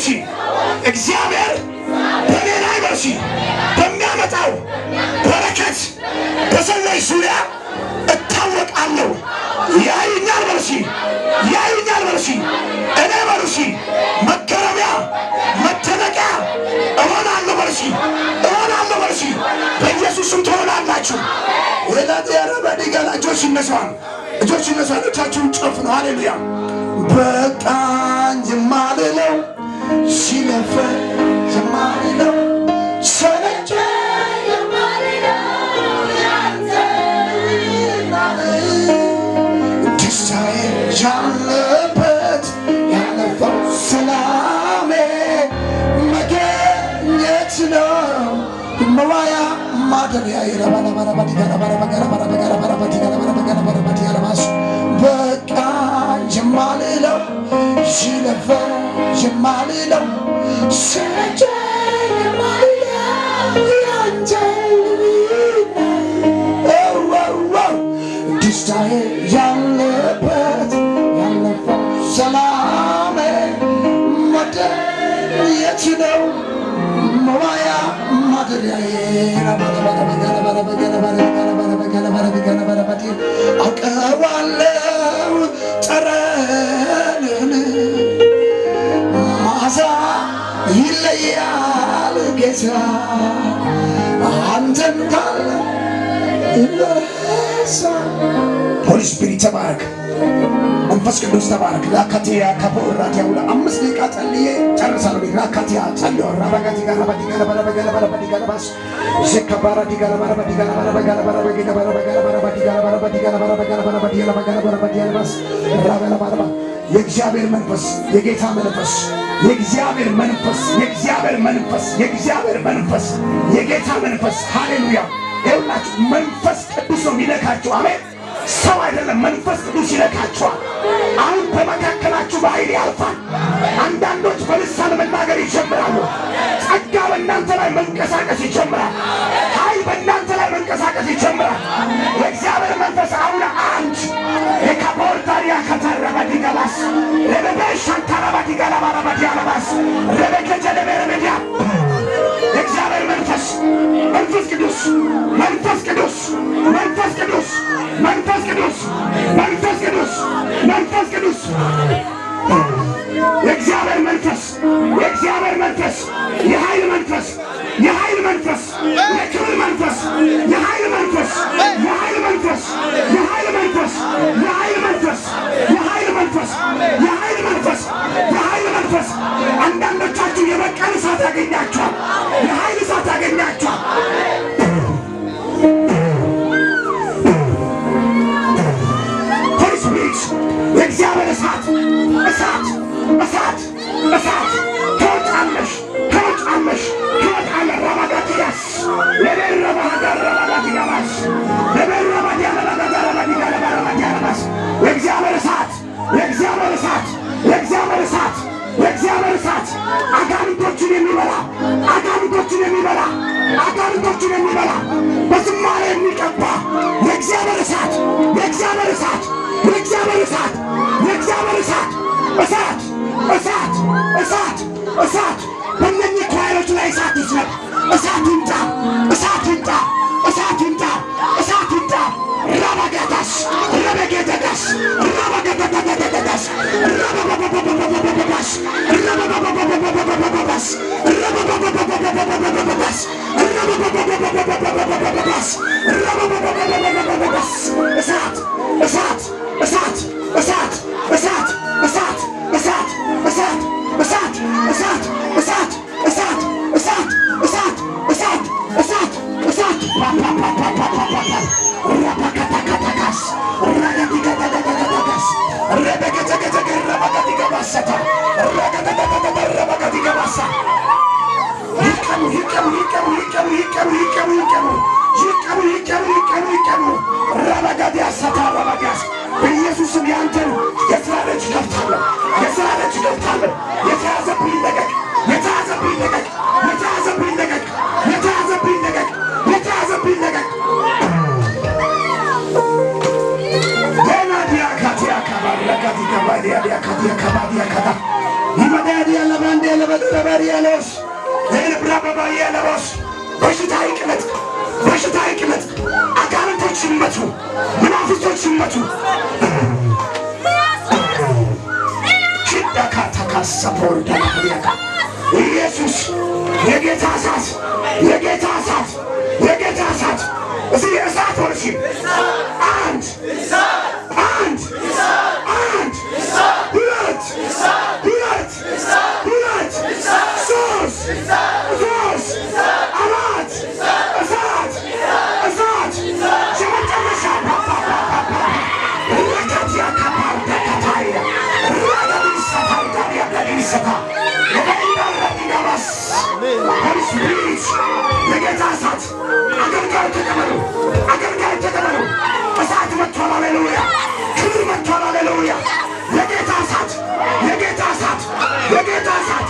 በርሲ እግዚአብሔር በኔ ላይ በርሲ በሚያመጣው በረከት በሰዎች ዙሪያ እታወቃለሁ። ያዩኛል በርሲ ያዩኛል በርሲ እኔ በርሲ መገረሚያ መደነቂያ እሆናለሁ በርሲ እሆናለሁ በርሲ በኢየሱስም ትሆናላችሁ። ወላዲ ያረባዲ ጋላጆች ይነሳሉ እጆች ይነሳሉ እጆቻችሁን ጨፍኑ። ሃሌሉያ በቃኝ የማልለው ሲለፈ የማልለው ሰለቸ የማልለው ያንተ ደስታዬ ያለበት ያለፈው ሰላሜ መገኘት ነው መዋያ ማደሪያ ይረባላባራባዲ ጋላባራባጋላባራባጋላባራባዲ ጋላባራባጋላባራባዲ ያለማስ በቃኝ የማልለው ሲለፈ የማልለው ሰለቸ የማልለው ያንተ ደስታዬ ያለበት ያለፈው ሰላሜ መገኘት ነው መዋያ ማደሪያዬ አውቀዋለሁ ጠረንህን መዓዛ ይለያል ጌታ አንተን ካለ ሆሊ ስፒሪት ተባረክ መንፈስ ቅዱስ ተባረክ። ላካቲያ ካፖራቲያ ወላ 5 ደቂቃ ጸልዬ ጨርሳለሁ። ላካቲያ ጸልዮ ራባጋቲ ጋራባቲ ጋራባቲ ጋራባቲ ጋራባስ ዘካባራቲ ጋራባቲ ጋራባቲ ጋራባቲ ጋራባቲ ጋራባቲ ጋራባቲ ጋራባቲ ጋራባስ ራባላባባ የእግዚአብሔር መንፈስ የጌታ መንፈስ የእግዚአብሔር መንፈስ የእግዚአብሔር መንፈስ የእግዚአብሔር መንፈስ የጌታ መንፈስ ሃሌሉያ። ይኸውላችሁ መንፈስ ቅዱስ ነው የሚነካችሁ። አሜን። ሰው አይደለም፣ መንፈስ ቅዱስ ይነካችኋል። አሁን በመካከላችሁ በኃይል ያልፋል። አንዳንዶች በልሳን መናገር ይጀምራሉ። ጸጋ በእናንተ ላይ መንቀሳቀስ ይጀምራል። ኃይል በእናንተ ላይ መንቀሳቀስ ይጀምራል። የእግዚአብሔር መንፈስ አሁን አንድ የካፖርታሪያ ከተረባዲ ጋላስ ለበሻንታራባዲ ጋላባራባዲ አላባስ ለበከጀለበረበዲያ የእግዚአብሔር መንፈስ መንፈስ ቅዱስ መንፈስ ቅዱስ መንፈስ ቅዱስ መንፈስ ቅዱስ መንፈስ ቅዱስ መንፈስ ቅዱስ የእግዚአብሔር መንፈስ የእግዚአብሔር መንፈስ የኃይል መንፈስ የኃይል መንፈስ የክብር መንፈስ የኃይል መንፈስ የኃይል መንፈስ የኃይል መንፈስ የኃይል መንፈስ የኃይል መንፈስ የኃይል መንፈስ የኃይል መንፈስ አንዳንዶቻችሁ የበቀል እሳት ያገኛችኋል። የኃይል እሳት ያገኛችኋል። የእግዚአብሔር እሳት እሳት እሳት እሳት ትወጣለሽ ትወጣለሽ ትወጣለሽ። ረባጋቲያስ ለበረባጋራባጋቲያስ ለበረባጋራባጋራባጋራባጋራባጋራባስ የእግዚአብሔር እሳት የእግዚአብሔር እሳት የእግዚአብሔር እሳት የእግዚአብሔር እሳት አጋንንቶችን የሚበላ አጋንንቶችን የሚበላ አጋንንቶችን የሚበላ በዝማሬ የሚቀባ የእግዚአብሔር እሳት የእግዚአብሔር እሳት የእግዚአብሔር እሳት የእግዚአብሔር እሳት እሳት እሳት እሳት እሳት በእነኚህ ኳይሮች ላይ እሳት ይዝነብ። እሳት ይምጣ እሳት ይምጣ እሳት ይምጣ እሳት ይምጣ። ረባጋታስ ረበጌተዳስ ረባጋታዳዳዳዳስ ረባባባባባባባባስ ረባባባባባባባባስ ረባባባባባባባባስ ረባባባባባባባባስ ረባባባባባባባስ እሳት እሳት እሳት እሳት እሳት እሳት እሳት እሳት እሳት እሳት እሳት እሳት እሳት እሳት እሳት እሳት እሳት ፓፓፓፓፓፓፓ ረባካታካታካስ ረጋቲጋታጋታጋታጋስ ረበገተገተገረባጋቲጋባሰታ ረጋታጋታጋረባጋቲጋባሳ ይቀሙ ይቀሙ ይቀሙ ይቀሙ ይቀሙ ይቀሙ ይቀሙ ይቀሙ ይቀሙ ይቀሙ ይቀሙ ረባጋዲያሰታ ረባጋስ በኢየሱስም ያንተን የሥራ ደጅ ከፍታለሁ። የሥራ ደጅ ከፍታለሁ። የተያዘብኝ ለቀቅ የተያዘብኝ ለቀቅ የተያዘብኝ ለቀቅ የተያዘብኝ ለቀቅ የተያዘብኝ ለቀቅ ገናዲያ ካቲያ ካባዲያ ካቲያ ካባዲያ ካቲያ ካባዲያ ካታ ይመዳዲያ ለባንዴ ለበደ ዲያሎስ ብራባባዬ ለቦስ በሽታ ይቅለጥ፣ በሽታ ይቅለጥ። አጋንንቶች ይመቱ፣ መናፍስቶች ይመቱ። ሽዳካታካሰፖር ዳላዲያካ ኢየሱስ የጌታ እሳት፣ የጌታ እሳት፣ የጌታ እሳት። እዚህ እሳት ወርሲ አንድ አንድ አንድ ሁለት ሁለት ሁለት ሶስት ሶስት አራት እሳት እሳት የመጨረሻ ረካቲያ ካፓር ደካታያ ራዳሊሰታ ዳሪያ ዳሊሰታ የጌታ እሳት አገልጋይ ተቀበሉ፣ አገልጋይ ተቀበሉ። እሳት መጥቷል። ሃሌሉያ! ክብር መጥቷል። ሃሌሉያ! የጌታ እሳት፣ የጌታ እሳት፣ የጌታ እሳት